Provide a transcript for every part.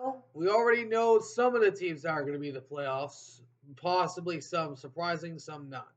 Well, we already know some of the teams that are going to be in the playoffs, possibly some surprising, some not.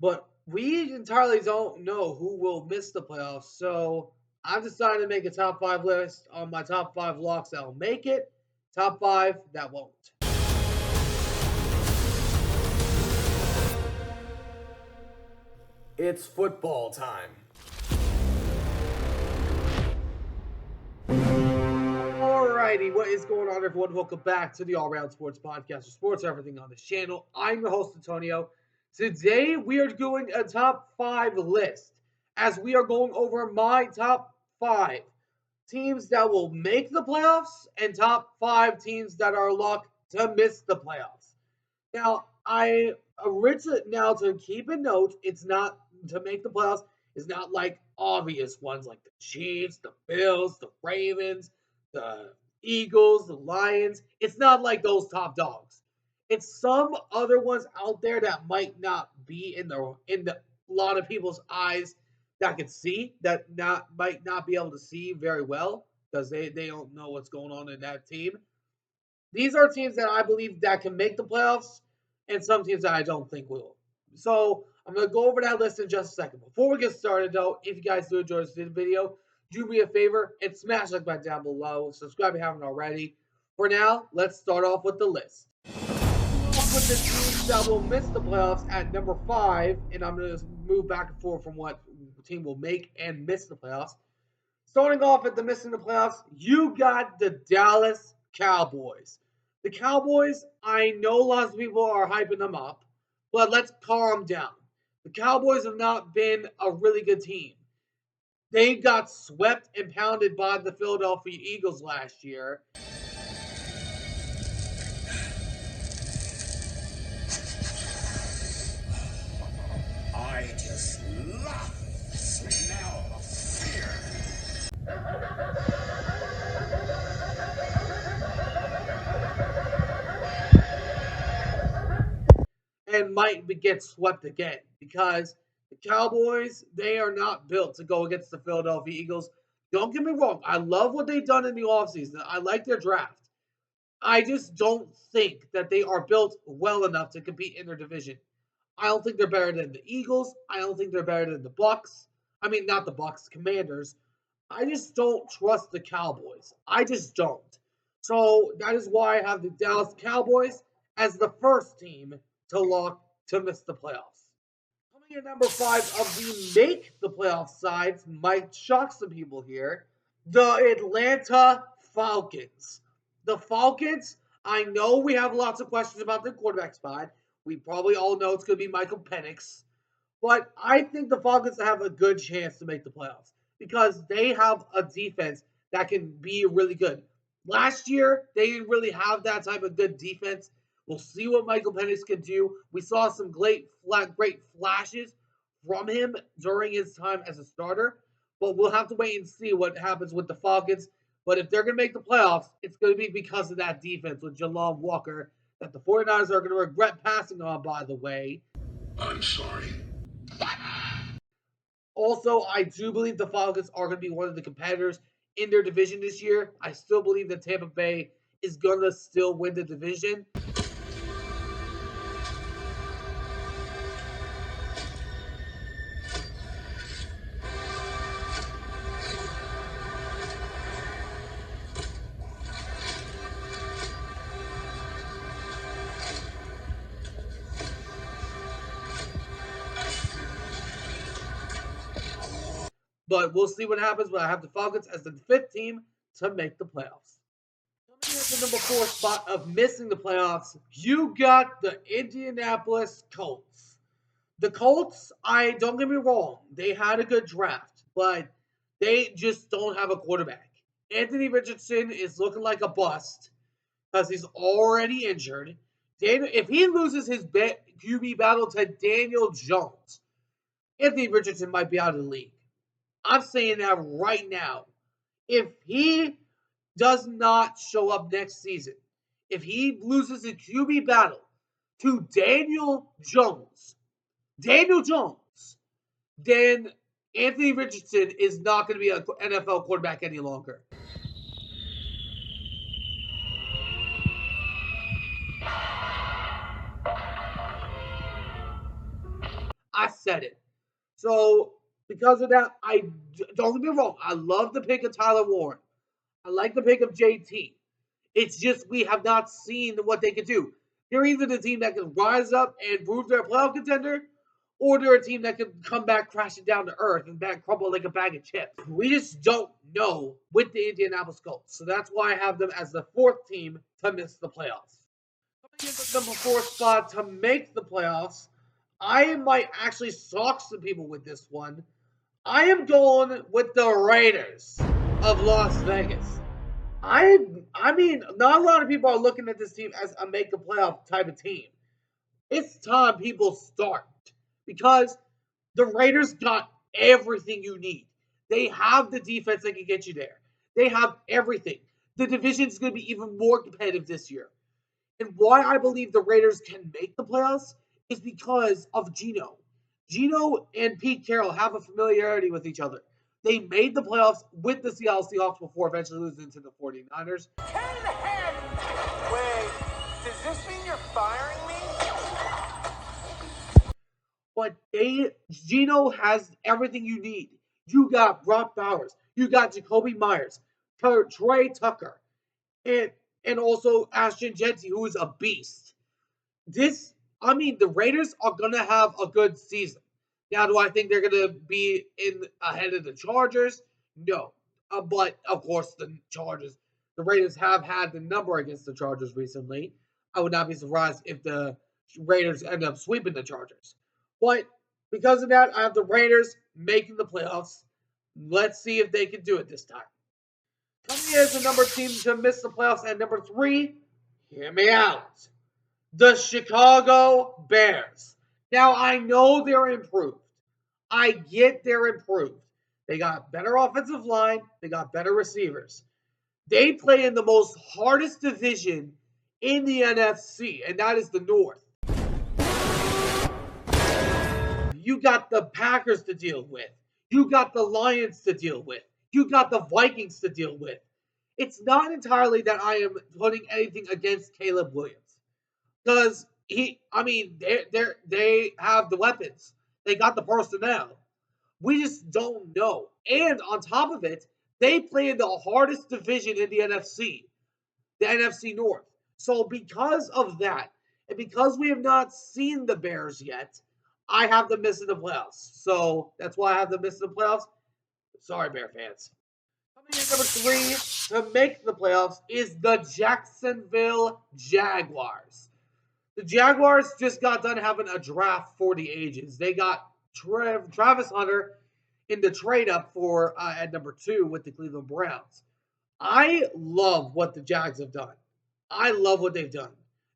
But we entirely don't know who will miss the playoffs. So I've decided to make a top five list on my top five locks that will make it, top five that won't. It's football time. Alrighty, what is going on, everyone? Welcome back to the All Round Sports Podcast for sports everything on this channel. I'm your host, Antonio. Today, we are doing a top five list as we are going over my top five teams that will make the playoffs and top five teams that are locked to miss the playoffs. Now, now to keep a note, it's not to make the playoffs. It's not like obvious ones like the Chiefs, the Bills, the Ravens, the Eagles, the Lions. It's not like those top dogs. It's some other ones out there that might not be in the lot of people's eyes that could see that not might not be able to see very well because they don't know what's going on in that team. These are teams that I believe that can make the playoffs, and some teams that I don't think will. So I'm going to go over that list in just a second. Before we get started, though, if you guys do enjoy this video, do me a favor and smash the like button down below. Subscribe if you haven't already. For now, let's start off with the list. Off with the teams that will miss the playoffs at number 5, and I'm going to move back and forth from what team will make and miss the playoffs. Starting off at the missing the playoffs, you got the Dallas Cowboys. The Cowboys, I know lots of people are hyping them up, but let's calm down. The Cowboys have not been a really good team. They got swept and pounded by the Philadelphia Eagles last year. I just love the smell of fear. And might get swept again because the Cowboys, they are not built to go against the Philadelphia Eagles. Don't get me wrong. I love what they've done in the offseason. I like their draft. I just don't think that they are built well enough to compete in their division. I don't think they're better than the Eagles. I don't think they're better than the Bucks. I mean, not the Bucks, Commanders. I just don't trust the Cowboys. I just don't. So that is why I have the Dallas Cowboys as the first team to lock to miss the playoffs. Coming in number 5 of the make the playoff sides might shock some people here. The Atlanta Falcons. The Falcons, I know we have lots of questions about their quarterback spot. We probably all know it's going to be Michael Penix. But I think the Falcons have a good chance to make the playoffs because they have a defense that can be really good. Last year, they didn't really have that type of good defense. We'll see what Michael Penix can do. We saw some great flashes from him during his time as a starter, but we'll have to wait and see what happens with the Falcons. But if they're going to make the playoffs, it's going to be because of that defense with Jalon Walker that the 49ers are going to regret passing on, by the way. I'm sorry. Also, I do believe the Falcons are going to be one of the competitors in their division this year. I still believe that Tampa Bay is going to still win the division. But we'll see what happens when I have the Falcons as the 5th team to make the playoffs. Coming in at the number 4 spot of missing the playoffs, you got the Indianapolis Colts. The Colts, I don't get me wrong, they had a good draft, but they just don't have a quarterback. Anthony Richardson is looking like a bust because he's already injured. If he loses his QB battle to Daniel Jones, Anthony Richardson might be out of the league. I'm saying that right now. If he does not show up next season, if he loses a QB battle to Daniel Jones, then Anthony Richardson is not going to be an NFL quarterback any longer. I said it. So because of that, don't get me wrong. I love the pick of Tyler Warren. I like the pick of JT. It's just we have not seen what they can do. They're either the team that can rise up and prove they're a playoff contender, or they're a team that can come back crashing down to earth and back crumble like a bag of chips. We just don't know with the Indianapolis Colts. So that's why I have them as the fourth team to miss the playoffs. Coming in the number 4 spot to make the playoffs, I might actually shock some people with this one. I am going with the Raiders of Las Vegas. I mean, not a lot of people are looking at this team as a make a playoff type of team. It's time people start because the Raiders got everything you need. They have the defense that can get you there. They have everything. The division is going to be even more competitive this year. And why I believe the Raiders can make the playoffs is because of Geno. Geno and Pete Carroll have a familiarity with each other. They made the playoffs with the Seattle Seahawks before eventually losing to the 49ers. Wait, does this mean you're firing me? But Geno has everything you need. You got Brock Bowers. You got Jacoby Myers, Trey Tucker, and also Ashton Jeanty, who is a beast. The Raiders are gonna have a good season. Now, do I think they're gonna be ahead of the Chargers? No. But of course, the Raiders have had the number against the Chargers recently. I would not be surprised if the Raiders end up sweeping the Chargers. But because of that, I have the Raiders making the playoffs. Let's see if they can do it this time. Coming in as the number team to miss the playoffs at number 3, hear me out. The Chicago Bears. Now, I know they're improved. I get they're improved. They got better offensive line. They got better receivers. They play in the most hardest division in the NFC, and that is the North. You got the Packers to deal with. You got the Lions to deal with. You got the Vikings to deal with. It's not entirely that I am putting anything against Caleb Williams. Because they have the weapons. They got the personnel. We just don't know. And on top of it, they play in the hardest division in the NFC North. So because of that, and because we have not seen the Bears yet, I have them missing the playoffs. So that's why I have them missing the playoffs. Sorry, Bear fans. Coming in number 3 to make the playoffs is the Jacksonville Jaguars. The Jaguars just got done having a draft for the ages. They got Travis Hunter in the trade up for at number 2 with the Cleveland Browns. I love what the Jags have done. I love what they've done.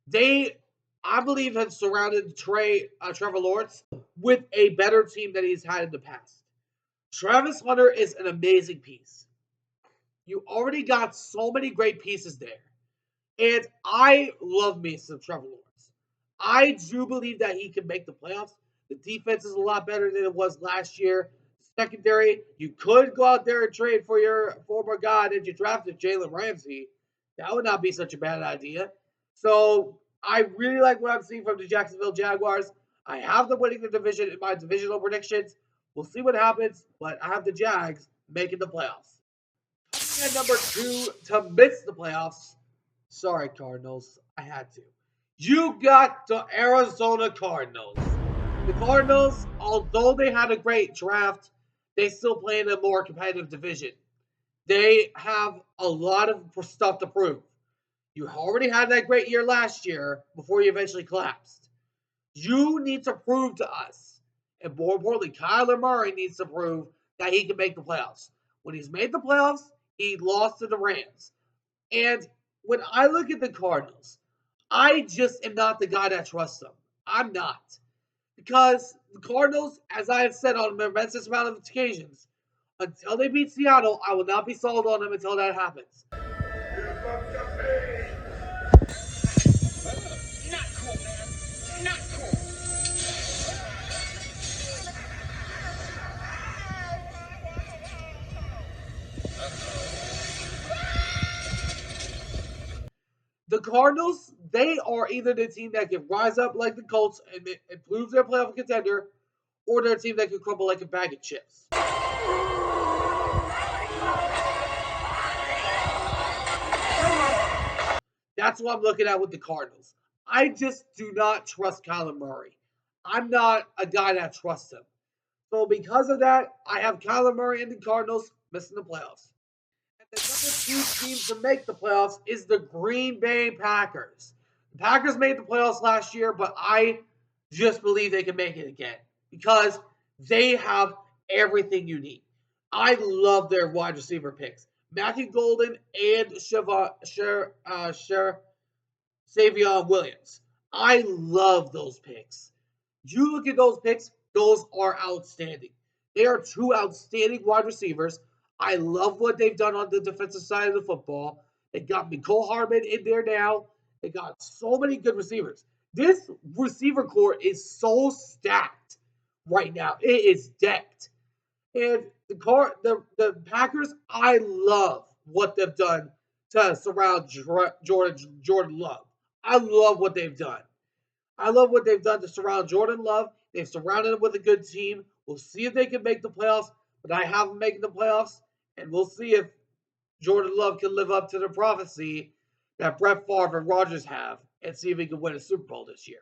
They, I believe, have surrounded Trevor Lawrence with a better team than he's had in the past. Travis Hunter is an amazing piece. You already got so many great pieces there. And I love me some Trevor Lawrence. I do believe that he can make the playoffs. The defense is a lot better than it was last year. Secondary, you could go out there and trade for your former guy that you drafted, Jalen Ramsey. That would not be such a bad idea. So I really like what I'm seeing from the Jacksonville Jaguars. I have them winning the division in my divisional predictions. We'll see what happens, but I have the Jags making the playoffs. Coming in number 2 to miss the playoffs. Sorry, Cardinals. I had to. You got the Arizona Cardinals. The Cardinals, although they had a great draft, they still play in a more competitive division. They have a lot of stuff to prove. You already had that great year last year before you eventually collapsed. You need to prove to us, and more importantly, Kyler Murray needs to prove that he can make the playoffs. When he's made the playoffs, he lost to the Rams. And when I look at the Cardinals, I just am not the guy that trusts them. I'm not. Because the Cardinals, as I have said on an immense amount of occasions, until they beat Seattle, I will not be sold on them until that happens. Not cool, man. Not cool. The Cardinals, they are either the team that can rise up like the Colts and prove their playoff contender, or they're a team that could crumble like a bag of chips. That's what I'm looking at with the Cardinals. I just do not trust Kyler Murray. I'm not a guy that trusts him. So because of that, I have Kyler Murray and the Cardinals missing the playoffs. And the number 2 team to make the playoffs is the Green Bay Packers. The Packers made the playoffs last year, but I just believe they can make it again because they have everything you need. I love their wide receiver picks. Matthew Golden and Savion Williams. I love those picks. You look at those picks, those are outstanding. They are 2 outstanding wide receivers. I love what they've done on the defensive side of the football. They got Mecole Hardman in there now. They got so many good receivers. This receiver core is so stacked right now. It is decked. And the Packers, I love what they've done to surround Jordan Love. I love what they've done. I love what they've done to surround Jordan Love. They've surrounded him with a good team. We'll see if they can make the playoffs, but I have them making the playoffs, and we'll see if Jordan Love can live up to the prophecy that Brett Favre and Rodgers have and see if he can win a Super Bowl this year.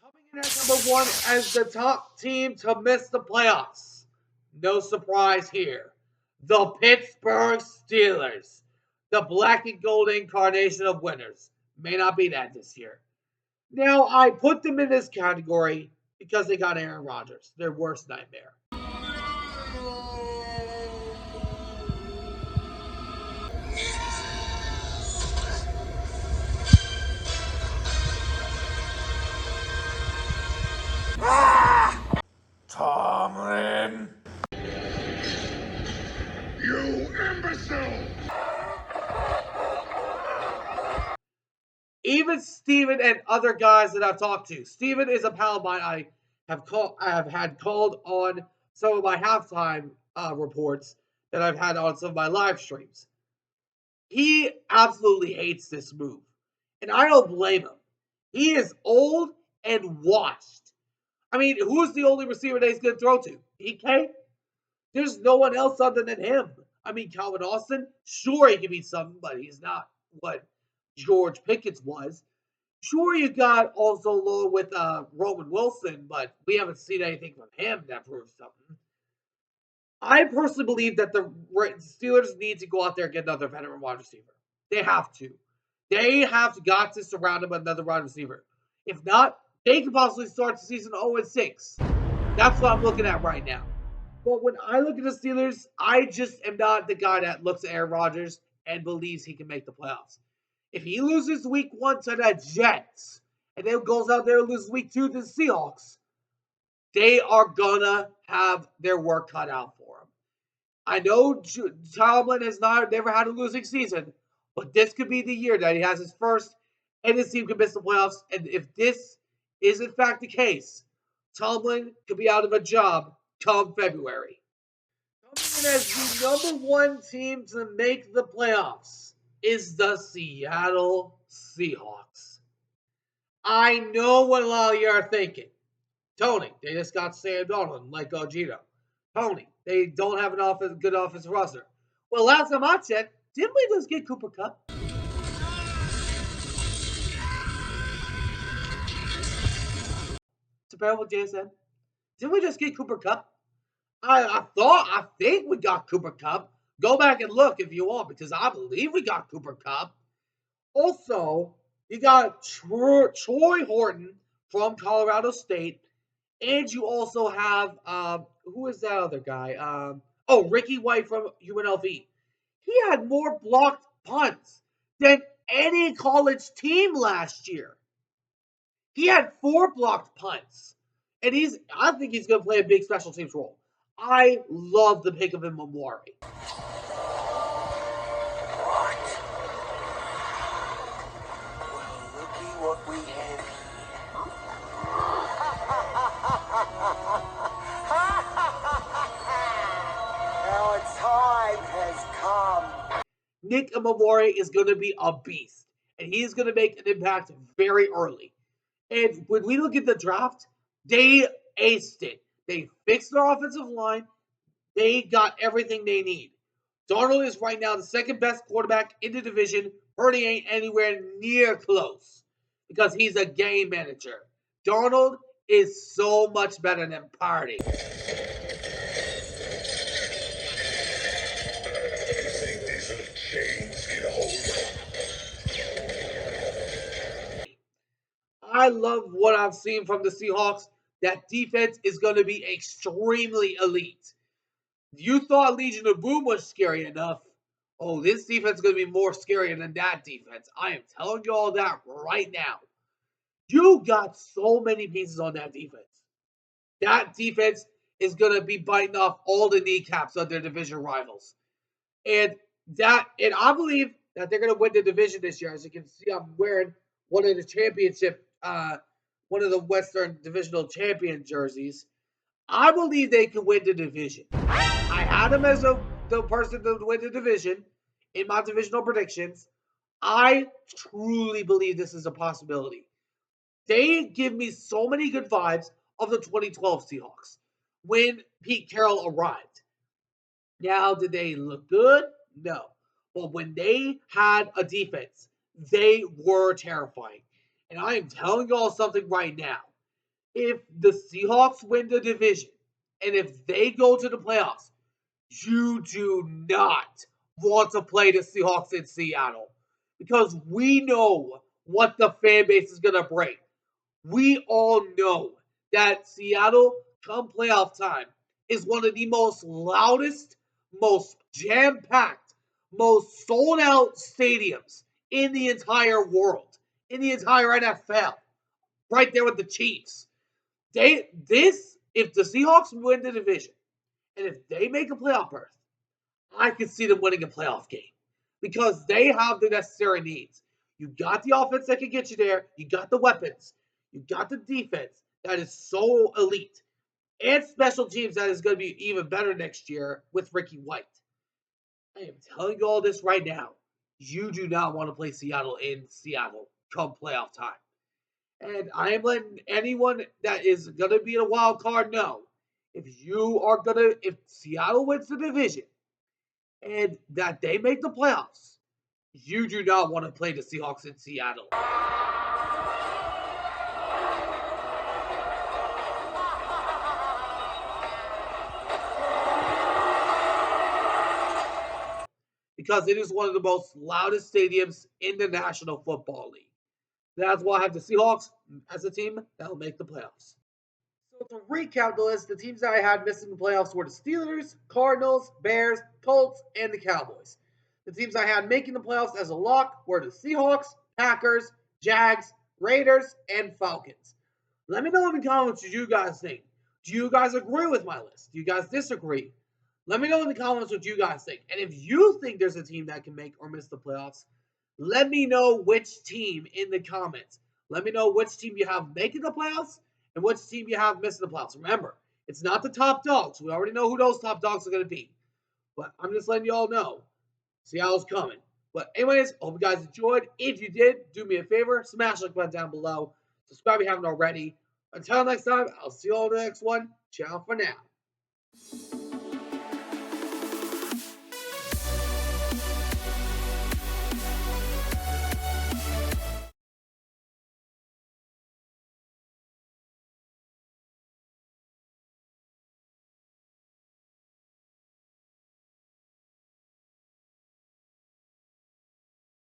Coming in at number 1 as the top team to miss the playoffs. No surprise here. The Pittsburgh Steelers. The black and gold incarnation of winners. May not be that this year. Now, I put them in this category because they got Aaron Rodgers, their worst nightmare. Tomlin! You imbecile! Even Steven and other guys that I've talked to. Steven is a pal of mine I have had called on some of my halftime reports that I've had on some of my live streams. He absolutely hates this move. And I don't blame him. He is old and washed. I mean, who's the only receiver that he's going to throw to? DK? There's no one else other than him. I mean, Calvin Austin, sure, he can be something, but he's not what George Pickens was. Sure, you got also low with Roman Wilson, but we haven't seen anything from him that proves something. I personally believe that the Steelers need to go out there and get another veteran wide receiver. They have to. They have got to surround him with another wide receiver. If not, they could possibly start the season 0-6. That's what I'm looking at right now. But when I look at the Steelers, I just am not the guy that looks at Aaron Rodgers and believes he can make the playoffs. If he loses week 1 to the Jets and then goes out there and loses week 2 to the Seahawks, they are gonna have their work cut out for him. I know Tomlin has never had a losing season, but this could be the year that he has his first, and his team could miss the playoffs. And if this is in fact the case, Tomlin could be out of a job come February. Coming in as the number 1 team to make the playoffs is the Seattle Seahawks. I know what a lot of you are thinking. Tony, they just got Sam Darnold like Gino. Tony, they don't have an good offensive roster. Well, last time I checked, didn't we just get Cooper Kupp? To pair with JSN? Didn't we just get Cooper Kupp? I think we got Cooper Kupp. Go back and look if you want, because I believe we got Cooper Kupp. Also, you got Troy Horton from Colorado State, and you also have who is that other guy? Ricky White from UNLV. He had more blocked punts than any college team last year. He had 4 blocked punts, and I think he's going to play a big special teams role. I love the pick of him, Amari. What we have now a time has come. Nick Amari is going to be a beast, and he's going to make an impact very early. And when we look at the draft, they aced it. They fixed their offensive line. They got everything they need. Darnold is right now the second best quarterback in the division. Purdy ain't anywhere near close because he's a game manager. Darnold is so much better than Purdy. I love what I've seen from the Seahawks. That defense is going to be extremely elite. You thought Legion of Boom was scary enough. Oh, this defense is going to be more scary than that defense. I am telling you all that right now. You got so many pieces on that defense. That defense is going to be biting off all the kneecaps of their division rivals. And I believe that they're going to win the division this year. As you can see, I'm wearing one of the Western Divisional Champion jerseys. I believe they can win the division. I had them as the person to win the division in my divisional predictions. I truly believe this is a possibility. They give me so many good vibes of the 2012 Seahawks when Pete Carroll arrived. Now, did they look good? No. But when they had a defense, they were terrifying. And I am telling you all something right now. If the Seahawks win the division, and if they go to the playoffs, you do not want to play the Seahawks in Seattle. Because we know what the fan base is going to bring. We all know that Seattle, come playoff time, is one of the most loudest, most jam-packed, most sold-out stadiums in the entire world, in the entire NFL. Right there with the Chiefs. If the Seahawks win the division, and if they make a playoff berth, I can see them winning a playoff game because they have the necessary needs. You got the offense that can get you there. You got the weapons. You got the defense that is so elite. And special teams that is going to be even better next year with Ricky White. I am telling you all this right now. You do not want to play Seattle in Seattle come playoff time. And I am letting anyone that is going to be in a wild card know. If Seattle wins the division and that they make the playoffs, you do not want to play the Seahawks in Seattle. Because it is one of the most loudest stadiums in the National Football League. That's why I have the Seahawks as a team that will make the playoffs. So to recap the list, the teams that I had missing the playoffs were the Steelers, Cardinals, Bears, Colts, and the Cowboys. The teams I had making the playoffs as a lock were the Seahawks, Packers, Jags, Raiders, and Falcons. Let me know in the comments what you guys think. Do you guys agree with my list? Do you guys disagree? Let me know in the comments what you guys think. And if you think there's a team that can make or miss the playoffs, let me know which team in the comments. Let me know which team you have making the playoffs and which team you have missing the playoffs. Remember, it's not the top dogs. We already know who those top dogs are going to be. But I'm just letting you all know. Seattle's coming. But anyways, I hope you guys enjoyed. If you did, do me a favor. Smash the like button down below. Subscribe if you haven't already. Until next time, I'll see you all in the next one. Ciao for now.